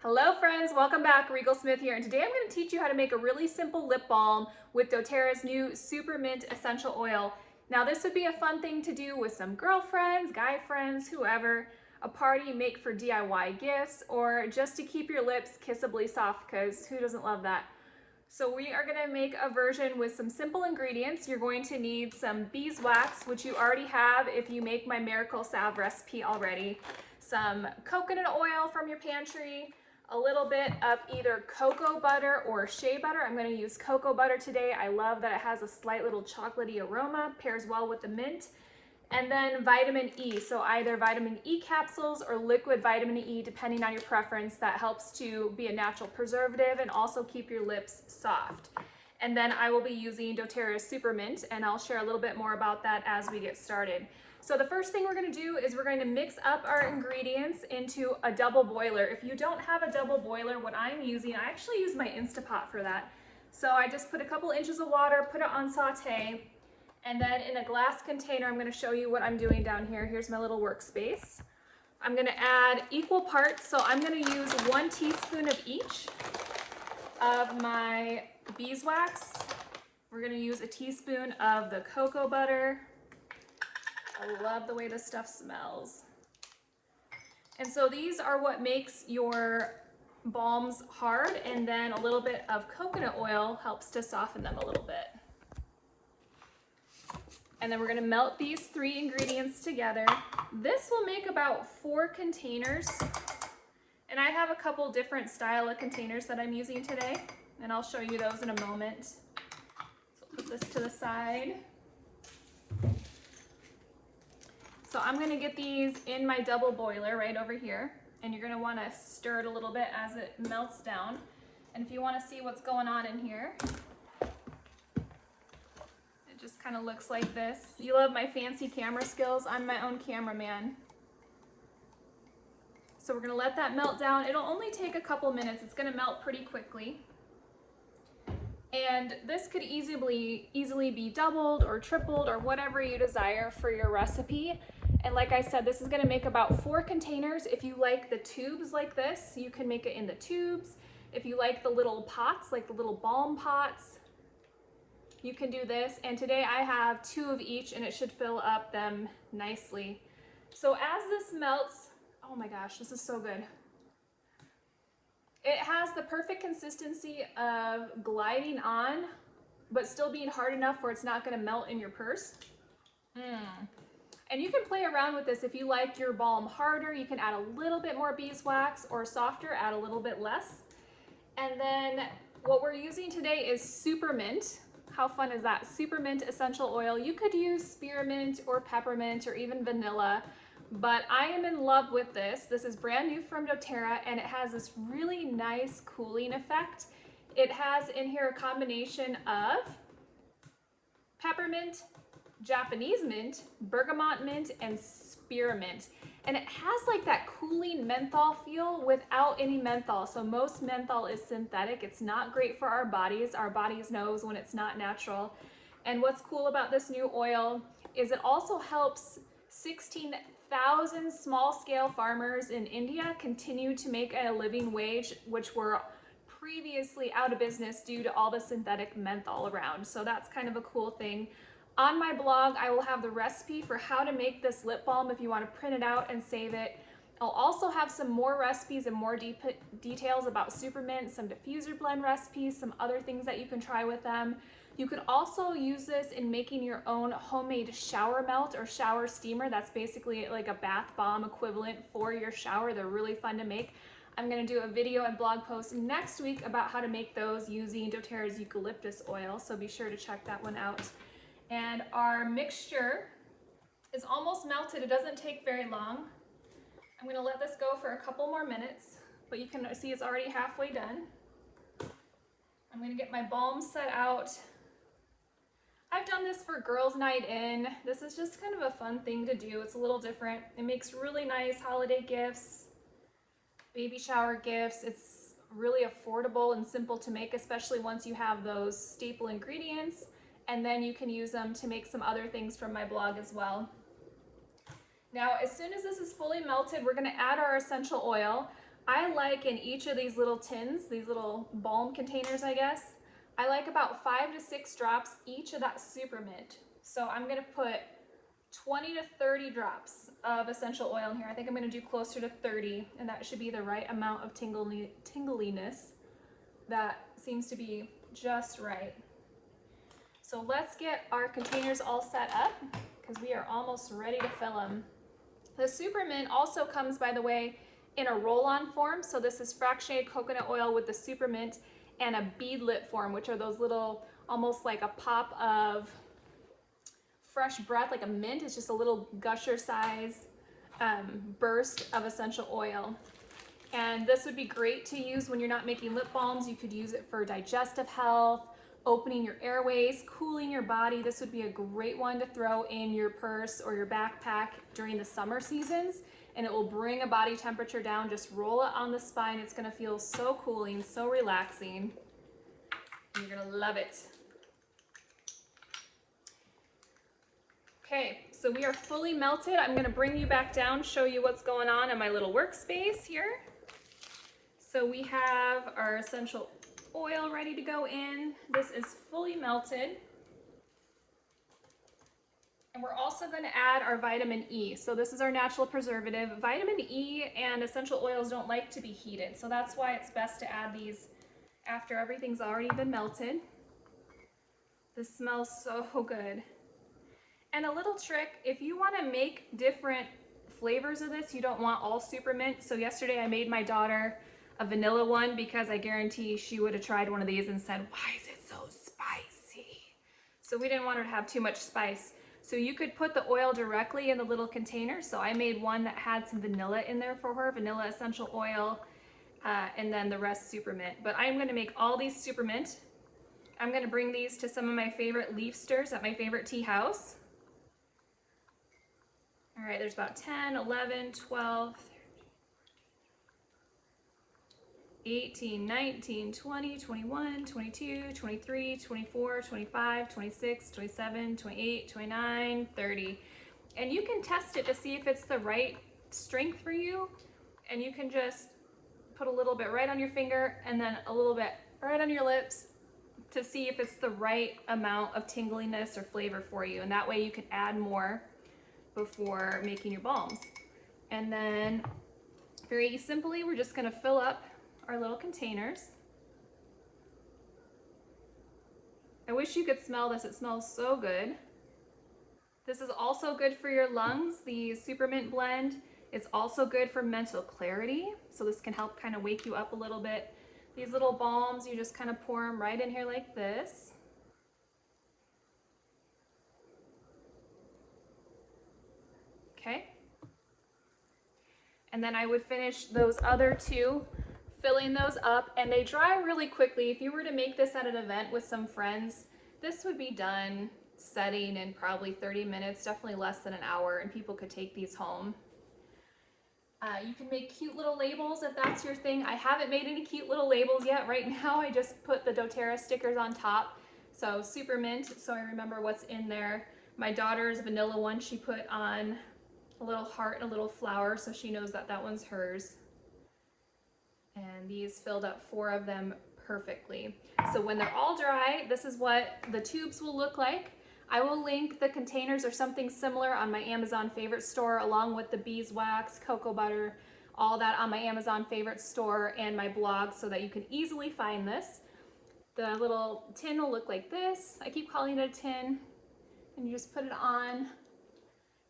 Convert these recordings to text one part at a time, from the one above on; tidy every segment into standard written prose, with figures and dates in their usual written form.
Hello friends, welcome back. Rigel Smith here, and today I'm going to teach you how to make a really simple lip balm with doTERRA's new SuperMint essential oil. Now this would be a fun thing to do with some girlfriends, guy friends, whoever, a party make for DIY gifts, or just to keep your lips kissably soft, because who doesn't love that? So we are going to make a version with some simple ingredients. You're going to need some beeswax, which you already have if you make my miracle salve recipe already, some coconut oil from your pantry, a little bit of either cocoa butter or shea butter. I'm going to use cocoa butter today. I love that it has a slight little chocolatey aroma, pairs well with the mint. And then vitamin E, so either vitamin E capsules or liquid vitamin E, depending on your preference. That helps to be a natural preservative and also keep your lips soft. And then I will be using doTERRA's SuperMint, and I'll share a little bit more about that as we get started. So the first thing we're going to do is we're going to mix up our ingredients into a double boiler. If you don't have a double boiler, what I'm using, I actually use my Instapot for that. So I just put a couple inches of water, put it on saute, and then in a glass container, I'm going to show you what I'm doing down here. Here's my little workspace. I'm going to add equal parts, so I'm going to use 1 teaspoon of each of my beeswax. We're going to use a teaspoon of the cocoa butter. I love the way this stuff smells. And so these are what makes your balms hard, and then a little bit of coconut oil helps to soften them a little bit. And then we're going to melt these 3 ingredients together. This will make about 4 containers. And I have a couple different style of containers that I'm using today, and I'll show you those in a moment. So put this to the side. So I'm going to get these in my double boiler right over here, and you're going to want to stir it a little bit as it melts down. And if you want to see what's going on in here, it just kind of looks like this. You love my fancy camera skills? I'm my own cameraman. So we're going to let that melt down. It'll only take a couple minutes. It's going to melt pretty quickly. And this could easily be doubled or tripled or whatever you desire for your recipe. And like I said, this is going to make about 4 containers. If you like the tubes like this, you can make it in the tubes. If you like the little pots, like the little balm pots, you can do this. And today I have 2 of each, and it should fill up them nicely. So as this melts, oh my gosh, this is so good. It has the perfect consistency of gliding on, but still being hard enough where it's not going to melt in your purse. And you can play around with this. If you like your balm harder, you can add a little bit more beeswax, or softer, add a little bit less. And then what we're using today is SuperMint. How fun is that? SuperMint essential oil. You could use spearmint or peppermint or even vanilla, but I am in love with this. This is brand new from doTERRA, and it has this really nice cooling effect. It has in here a combination of peppermint, Japanese mint, bergamot mint, and spearmint. And it has like that cooling menthol feel without any menthol. So most menthol is synthetic. It's not great for our bodies. Our bodies knows when it's not natural. And what's cool about this new oil is it also helps 16,000 small-scale farmers in India continue to make a living wage, which were previously out of business due to all the synthetic menthol around. So that's kind of a cool thing. On my blog, I will have the recipe for how to make this lip balm if you want to print it out and save it. I'll also have some more recipes and more details about SuperMint, some diffuser blend recipes, some other things that you can try with them. You can also use this in making your own homemade shower melt or shower steamer. That's basically like a bath bomb equivalent for your shower. They're really fun to make. I'm going to do a video and blog post next week about how to make those using doTERRA's eucalyptus oil, so be sure to check that one out. And our mixture is almost melted. It doesn't take very long. I'm going to let this go for a couple more minutes, but you can see it's already halfway done. I'm going to get my balm set out. I've done this for girls' night in. This is just kind of a fun thing to do. It's a little different. It makes really nice holiday gifts, baby shower gifts. It's really affordable and simple to make, especially once you have those staple ingredients. And then you can use them to make some other things from my blog as well. Now, as soon as this is fully melted, we're going to add our essential oil. I like in each of these little tins, these little balm containers, I guess, I like about 5 to 6 drops each of that SuperMint. So I'm gonna put 20 to 30 drops of essential oil in here. I think I'm gonna do closer to 30, and that should be the right amount of tingliness. That seems to be just right. So let's get our containers all set up because we are almost ready to fill them. The SuperMint also comes, by the way, in a roll-on form. So this is fractionated coconut oil with the SuperMint and a beadlet form, which are those little, almost like a pop of fresh breath, like a mint. It's just a little gusher size burst of essential oil. And this would be great to use when you're not making lip balms. You could use it for digestive health, opening your airways, cooling your body. This would be a great one to throw in your purse or your backpack during the summer seasons, and it will bring a body temperature down. Just roll it on the spine. It's gonna feel so cooling, so relaxing. You're gonna love it. Okay, so we are fully melted. I'm gonna bring you back down, show you what's going on in my little workspace here. So we have our essential oil ready to go in. This is fully melted. And we're also going to add our vitamin E. So this is our natural preservative. Vitamin E and essential oils don't like to be heated. So that's why it's best to add these after everything's already been melted. This smells so good. And a little trick, if you want to make different flavors of this, you don't want all SuperMint. So yesterday I made my daughter a vanilla one because I guarantee she would have tried one of these and said, why is it so spicy? So we didn't want her to have too much spice. So you could put the oil directly in the little container. So I made one that had some vanilla in there for her, vanilla essential oil, and then the rest SuperMint. But I'm gonna make all these SuperMint. I'm gonna bring these to some of my favorite leaf stirs at my favorite tea house. All right, there's about 10, 11, 12, 18, 19, 20, 21, 22, 23, 24, 25, 26, 27, 28, 29, 30. And you can test it to see if it's the right strength for you. And you can just put a little bit right on your finger and then a little bit right on your lips to see if it's the right amount of tingliness or flavor for you. And that way you can add more before making your balms. And then very simply, we're just gonna fill up our little containers. I wish you could smell this. It smells so good. This is also good for your lungs, the SuperMint blend. It's also good for mental clarity. So this can help kind of wake you up a little bit. These little balms, you just kind of pour them right in here like this. Okay. And then I would finish those other two, filling those up, and they dry really quickly. If you were to make this at an event with some friends, this would be done setting in probably 30 minutes, definitely less than an hour, and people could take these home. You can make cute little labels if that's your thing. I haven't made any cute little labels yet. Right now I just put the doTERRA stickers on top. So SuperMint, so I remember what's in there. My daughter's vanilla one, she put on a little heart and a little flower, so she knows that that one's hers. And these filled up 4 of them perfectly. So when they're all dry, this is what the tubes will look like. I will link the containers or something similar on my Amazon favorite store, along with the beeswax, cocoa butter, all that on my Amazon favorite store and my blog, so that you can easily find this. The little tin will look like this. I keep calling it a tin. And you just put it on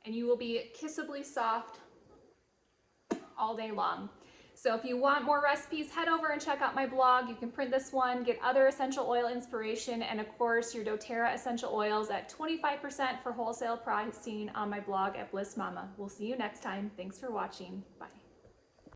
and you will be kissably soft all day long. So if you want more recipes, head over and check out my blog. You can print this one, get other essential oil inspiration, and of course your doTERRA essential oils at 25% for wholesale pricing on my blog at Bliss Mama. We'll see you next time. Thanks for watching. Bye.